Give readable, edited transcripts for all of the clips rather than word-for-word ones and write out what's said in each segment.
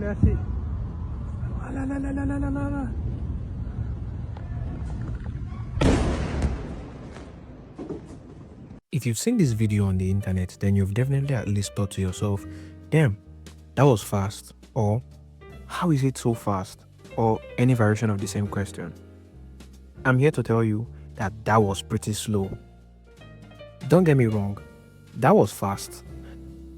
That's it. La, la, la, la, la, la, la, la. If you've seen this video on the internet, then you've definitely at least thought to yourself, damn, that was fast, or how is it so fast, or any variation of the same question. I'm here to tell you that that was pretty slow. Don't get me wrong, that was fast.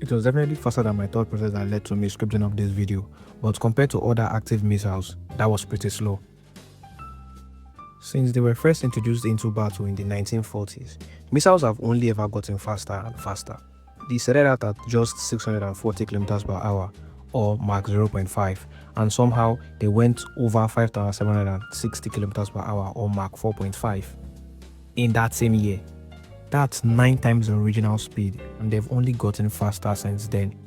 It was definitely faster than my thought process that led to me scripting up this video, but compared to other active missiles, that was pretty slow. Since they were first introduced into battle in the 1940s, missiles have only ever gotten faster and faster. They started out at just 640 km per hour, or Mach 0.5, and somehow they went over 5,760 km per hour, or Mach 4.5, in that same year. That's 9 times the original speed, and they've only gotten faster since then.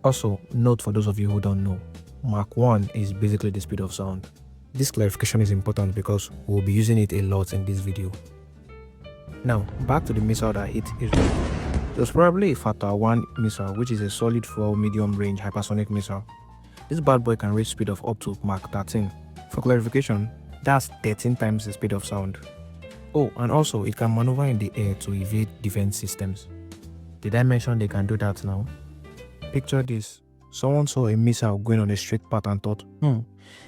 Also, note for those of you who don't know, Mach 1 is basically the speed of sound. This clarification is important because we'll be using it a lot in this video. Now, back to the missile that hit Israel. It was probably a Fatah 1 missile, which is a solid fuel medium-range hypersonic missile. This bad boy can reach speed of up to Mach 13. For clarification, that's 13 times the speed of sound. Oh, and also it can maneuver in the air to evade defense systems. Did I mention they can do that now? Picture this. Someone saw a missile going on a straight path and thought,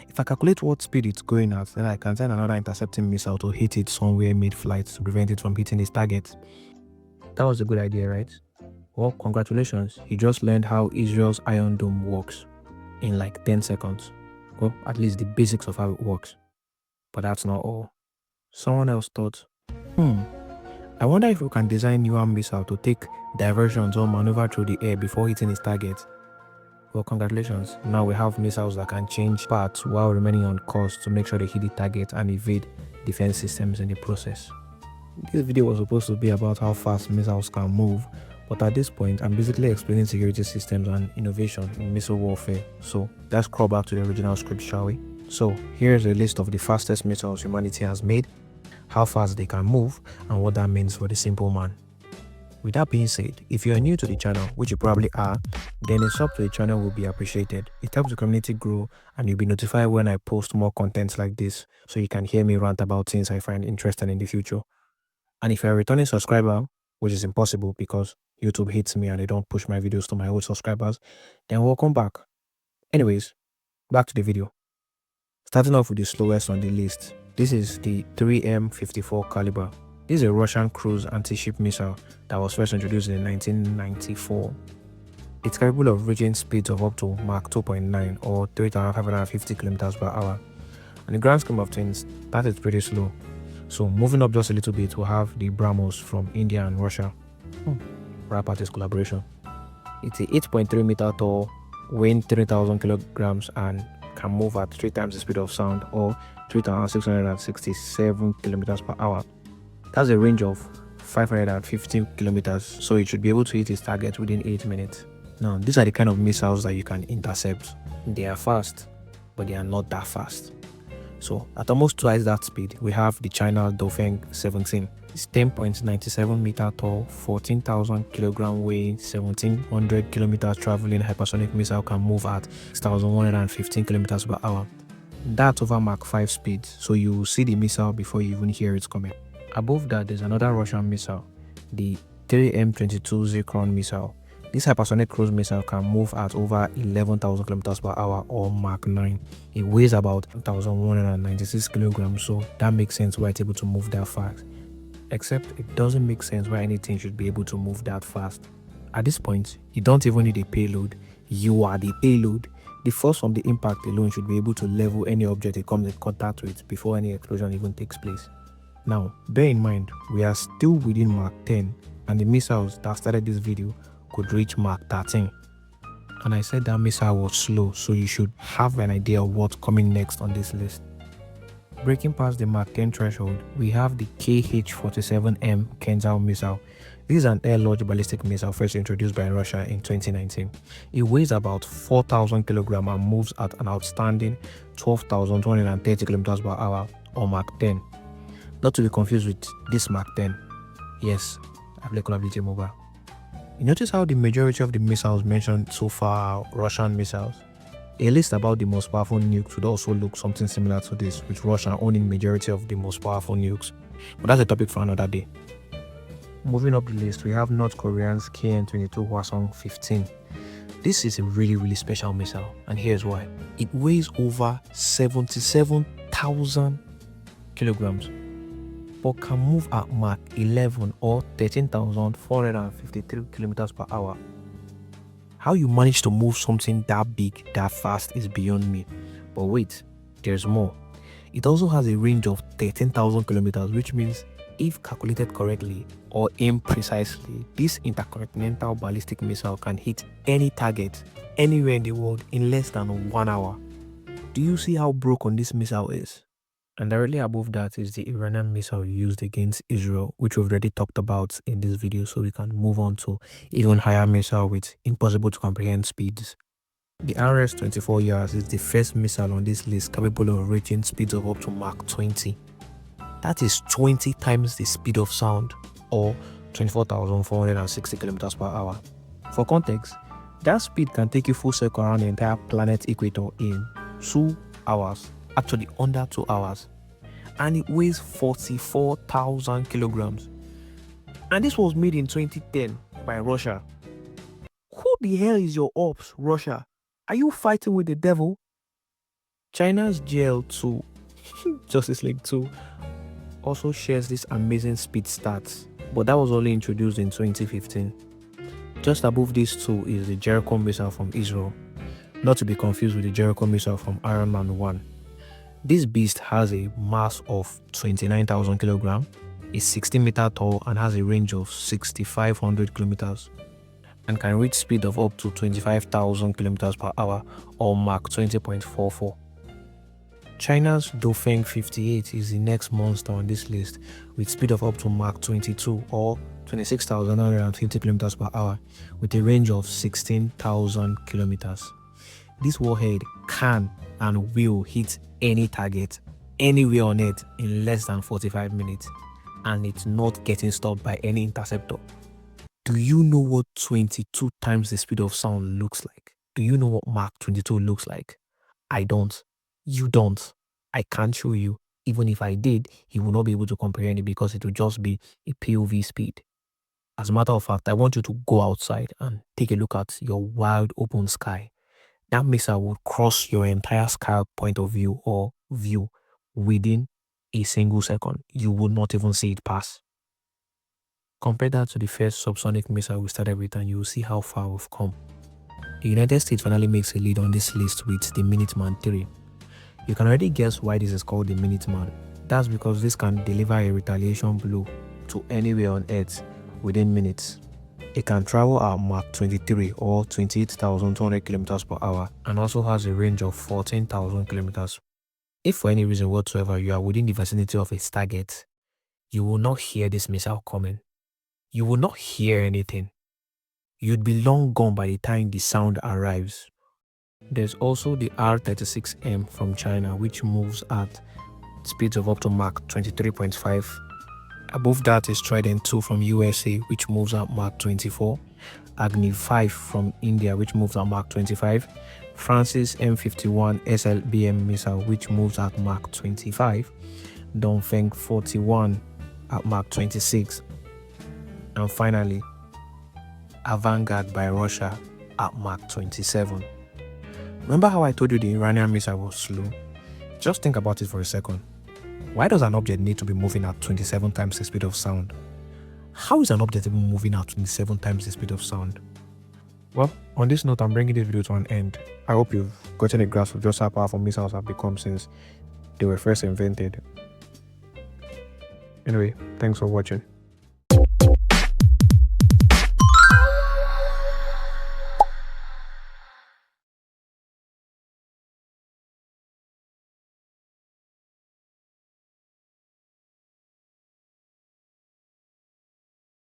if I calculate what speed it's going at, then I can send another intercepting missile to hit it somewhere mid-flight to prevent it from hitting its target. That was a good idea, right? Well, congratulations, you just learned how Israel's Iron Dome works in like 10 seconds. Well, at least the basics of how it works. But that's not all. Someone else thought, I wonder if we can design newer missile to take diversions or maneuver through the air before hitting its target. Well, congratulations, now we have missiles that can change paths while remaining on course to make sure they hit the target and evade defense systems in the process. This video was supposed to be about how fast missiles can move, but at this point I'm basically explaining security systems and innovation in missile warfare, so let's crawl back to the original script, shall we? So here's a list of the fastest missiles humanity has made, how fast they can move, and what that means for the simple man. With that being said, if you are new to the channel, which you probably are, then a sub to the channel will be appreciated. It helps the community grow and you'll be notified when I post more content like this, so you can hear me rant about things I find interesting in the future. And if you're a returning subscriber, which is impossible because YouTube hates me and they don't push my videos to my old subscribers, then welcome back. Anyways, back to the video. Starting off with the slowest on the list, this is the 3M54 Kalibr. This is a Russian cruise anti-ship missile that was first introduced in 1994. It's capable of reaching speeds of up to Mach 2.9 or 3,550 km per hour. In the grand scheme of things, that is pretty slow. So moving up just a little bit, we'll have the BRAMOS from India and Russia. Rap artist collaboration. It's a 8.3 meter tall, weighing 3,000 kilograms and can move at 3 times the speed of sound or 3,667 kilometers per hour. That's a range of 550 kilometers, so it should be able to hit its target within 8 minutes. Now, these are the kind of missiles that you can intercept. They are fast, but they are not that fast. So, at almost twice that speed, we have the China Dongfeng 17. It's 10.97 meter tall, 14,000 kilogram weighing, 1,700 kilometers traveling hypersonic missile can move at 6,115 kilometers per hour. That's over Mach 5 speed, so you will see the missile before you even hear it coming. Above that, there's another Russian missile, the 3M22 Zircon missile. This hypersonic cruise missile can move at over 11,000 km per hour or Mach 9. It weighs about 1,196 kilograms, so that makes sense why it's able to move that fast. Except it doesn't make sense why anything should be able to move that fast. At this point, you don't even need a payload, you are the payload. The force from the impact alone should be able to level any object it comes in contact with before any explosion even takes place. Now, bear in mind, we are still within Mach 10 and the missiles that started this video could reach Mach 13. And I said that missile was slow, so you should have an idea of what's coming next on this list. Breaking past the Mach 10 threshold, we have the KH-47M KINZHAL missile. This is an air-launched ballistic missile first introduced by Russia in 2019. It weighs about 4,000 kilograms and moves at an outstanding 12,230 kilometers per hour or Mach 10. Not to be confused with this Mach 10. Yes, I play Call of Duty Mobile. You notice how the majority of the missiles mentioned so far are Russian missiles? A list about the most powerful nukes would also look something similar to this, with Russia owning majority of the most powerful nukes. But that's a topic for another day. Moving up the list, we have North Korea's KN-22 Hwasong-15. This is a really special missile, and here's why. It weighs over 77,000 kilograms, but can move at Mach 11 or 13,453 kilometers per hour. How you manage to move something that big, that fast is beyond me. But wait, there's more. It also has a range of 13,000 kilometers, which means if calculated correctly or aimed precisely, this intercontinental ballistic missile can hit any target anywhere in the world in less than 1 hour. Do you see how broken this missile is? And directly above that is the Iranian missile used against Israel, which we've already talked about in this video, so we can move on to even higher missile with impossible to comprehend speeds. The RS-24 YARS is the first missile on this list capable of reaching speeds of up to Mach 20. That is 20 times the speed of sound, or 24,460 kilometers per hour. For context, that speed can take you full circle around the entire planet equator in 2 hours. Actually under 2 hours, and it weighs 44,000 kilograms. And this was made in 2010 by Russia. Who the hell is your ops, Russia? Are you fighting with the devil? China's GL2, Justice League 2, also shares this amazing speed stats, but that was only introduced in 2015. Just above these two is the Jericho missile from Israel, not to be confused with the Jericho missile from Iron Man 1. This beast has a mass of 29,000 kilograms, is 16 meters tall, and has a range of 6,500 kilometers, and can reach speed of up to 25,000 kilometers per hour or Mach 20.44. China's Dongfeng 58 is the next monster on this list, with speed of up to Mach 22 or 26,950 kilometers per hour, with a range of 16,000 kilometers. This warhead can and will hit any target anywhere on Earth in less than 45 minutes, and it's not getting stopped by any interceptor. Do you know what 22 times the speed of sound looks like? Do you know what Mach 22 looks like? I don't. You don't. I can't show you. Even if I did, you will not be able to comprehend it because it will just be a POV speed. As a matter of fact, I want you to go outside and take a look at your wide open sky. That missile would cross your entire sky point of view or view within a single second. You would not even see it pass. Compare that to the first subsonic missile we started with and you will see how far we've come. The United States finally makes a lead on this list with the Minuteman III. You can already guess why this is called the Minuteman. That's because this can deliver a retaliation blow to anywhere on Earth within minutes. It can travel at Mach 23 or 28,200 kilometers per hour and also has a range of 14,000 kilometers. If for any reason whatsoever you are within the vicinity of its target, you will not hear this missile coming. You will not hear anything. You'd be long gone by the time the sound arrives. There's also the R-36M from China, which moves at speeds of up to Mach 23.5. Above that is Trident 2 from USA, which moves at Mach 24, Agni 5 from India, which moves at Mach 25, France's M51 SLBM missile, which moves at Mach 25, Dongfeng 41 at Mach 26, and finally, Avangard by Russia at Mach 27. Remember how I told you the Iranian missile was slow? Just think about it for a second. Why does an object need to be moving at 27 times the speed of sound? How is an object even moving at 27 times the speed of sound? Well, on this note, I'm bringing this video to an end. I hope you've gotten a grasp of just how powerful missiles have become since they were first invented. Anyway, thanks for watching.